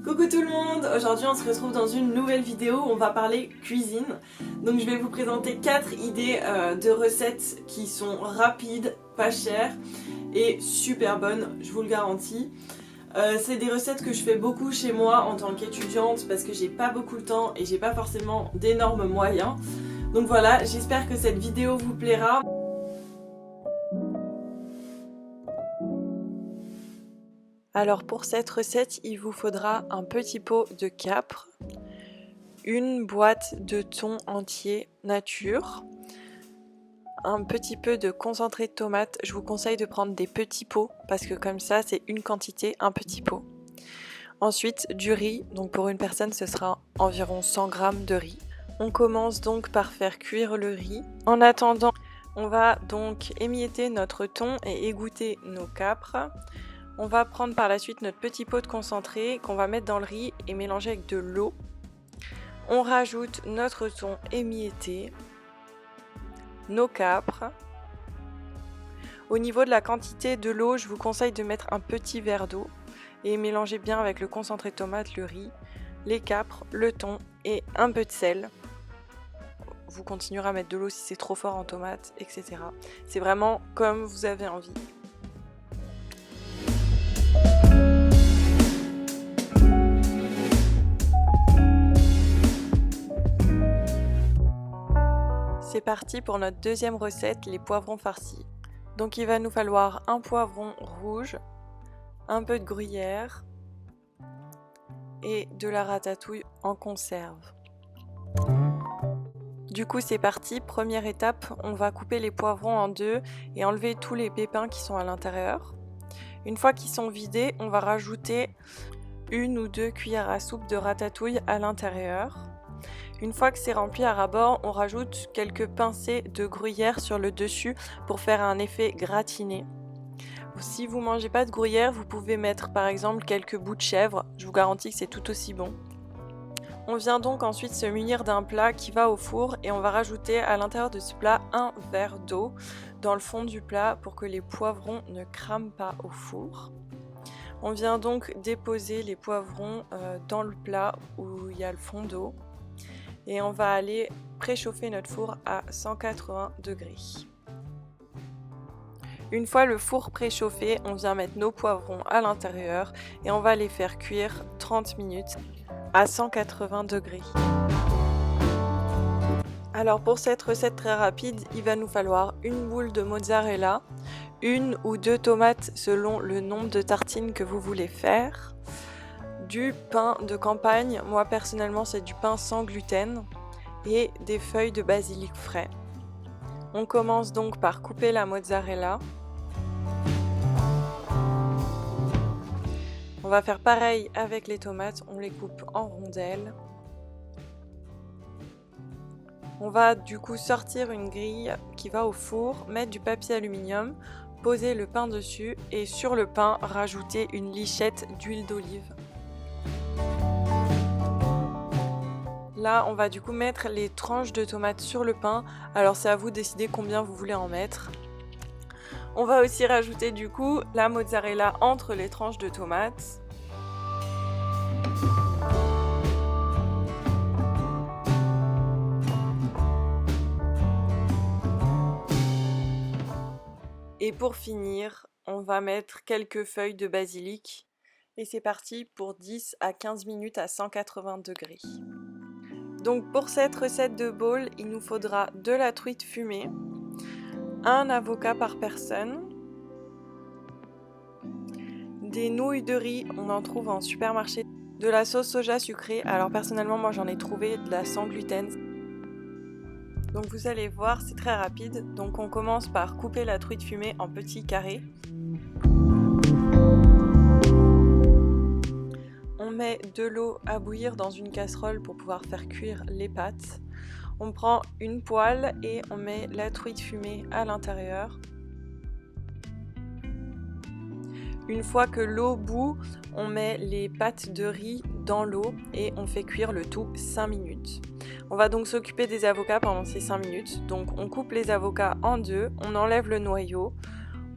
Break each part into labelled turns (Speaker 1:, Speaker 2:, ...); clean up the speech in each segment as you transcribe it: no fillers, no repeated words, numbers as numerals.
Speaker 1: Coucou tout le monde, aujourd'hui on se retrouve dans une nouvelle vidéo où on va parler cuisine. Donc je vais vous présenter 4 idées de recettes qui sont rapides, pas chères et super bonnes, je vous le garantis. C'est des recettes que je fais beaucoup chez moi en tant qu'étudiante parce que j'ai pas beaucoup de temps et j'ai pas forcément d'énormes moyens. Donc voilà, j'espère que cette vidéo vous plaira. Alors pour cette recette, il vous faudra un petit pot de capre, une boîte de thon entier nature, un petit peu de concentré de tomate. Je vous conseille de prendre des petits pots parce que comme ça c'est une quantité, un petit pot. Ensuite du riz, donc pour une personne ce sera environ 100 g de riz. On commence donc par faire cuire le riz. En attendant, on va donc émietter notre thon et égoutter nos capres. On va prendre par la suite notre petit pot de concentré qu'on va mettre dans le riz et mélanger avec de l'eau. On rajoute notre thon émietté, nos capres. Au niveau de la quantité de l'eau, je vous conseille de mettre un petit verre d'eau et mélanger bien avec le concentré de tomate, le riz, les capres, le thon et un peu de sel. Vous continuerez à mettre de l'eau si c'est trop fort en tomate, etc. C'est vraiment comme vous avez envie. C'est parti pour notre deuxième recette, les poivrons farcis. Donc il va nous falloir un poivron rouge, un peu de gruyère et de la ratatouille en conserve. Du coup c'est parti, première étape, on va couper les poivrons en deux et enlever tous les pépins qui sont à l'intérieur. Une fois qu'ils sont vidés, on va rajouter 1 ou 2 cuillères à soupe de ratatouille à l'intérieur. Une fois que c'est rempli à ras-bord, on rajoute quelques pincées de gruyère sur le dessus pour faire un effet gratiné. Si vous ne mangez pas de gruyère, vous pouvez mettre par exemple quelques bouts de chèvre, je vous garantis que c'est tout aussi bon. On vient donc ensuite se munir d'un plat qui va au four et on va rajouter à l'intérieur de ce plat un verre d'eau dans le fond du plat pour que les poivrons ne crament pas au four. On vient donc déposer les poivrons dans le plat où il y a le fond d'eau. Et on va aller préchauffer notre four à 180 degrés. Une fois le four préchauffé, on vient mettre nos poivrons à l'intérieur et on va les faire cuire 30 minutes à 180 degrés. Alors pour cette recette très rapide, il va nous falloir une boule de mozzarella, 1 ou 2 tomates selon le nombre de tartines que vous voulez faire, du pain de campagne, moi personnellement c'est du pain sans gluten, et des feuilles de basilic frais. On commence donc par couper la mozzarella. On va faire pareil avec les tomates, on les coupe en rondelles. On va du coup sortir une grille qui va au four, mettre du papier aluminium, poser le pain dessus et sur le pain rajouter une lichette d'huile d'olive. Là, on va du coup mettre les tranches de tomates sur le pain. Alors c'est à vous de décider combien vous voulez en mettre. On va aussi rajouter du coup la mozzarella entre les tranches de tomates. Et pour finir, on va mettre quelques feuilles de basilic. Et c'est parti pour 10 à 15 minutes à 180 degrés. Donc pour cette recette de bowl, il nous faudra de la truite fumée, un avocat par personne, des nouilles de riz, on en trouve en supermarché, de la sauce soja sucrée, alors personnellement moi j'en ai trouvé de la sans gluten. Donc vous allez voir, c'est très rapide, donc on commence par couper la truite fumée en petits carrés. On met de l'eau à bouillir dans une casserole pour pouvoir faire cuire les pâtes. On prend une poêle et on met la truite fumée à l'intérieur. Une fois que l'eau bout, on met les pâtes de riz dans l'eau et on fait cuire le tout 5 minutes. On va donc s'occuper des avocats pendant ces 5 minutes. Donc on coupe les avocats en deux, on enlève le noyau,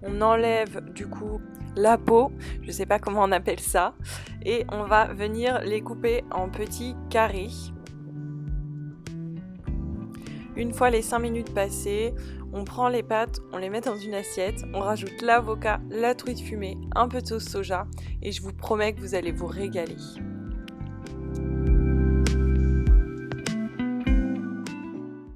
Speaker 1: on enlève du coup la peau, je sais pas comment on appelle ça, et on va venir les couper en petits carrés. Une fois les 5 minutes passées, on prend les pâtes, on les met dans une assiette, on rajoute l'avocat, la truite fumée, un peu de sauce soja et je vous promets que vous allez vous régaler.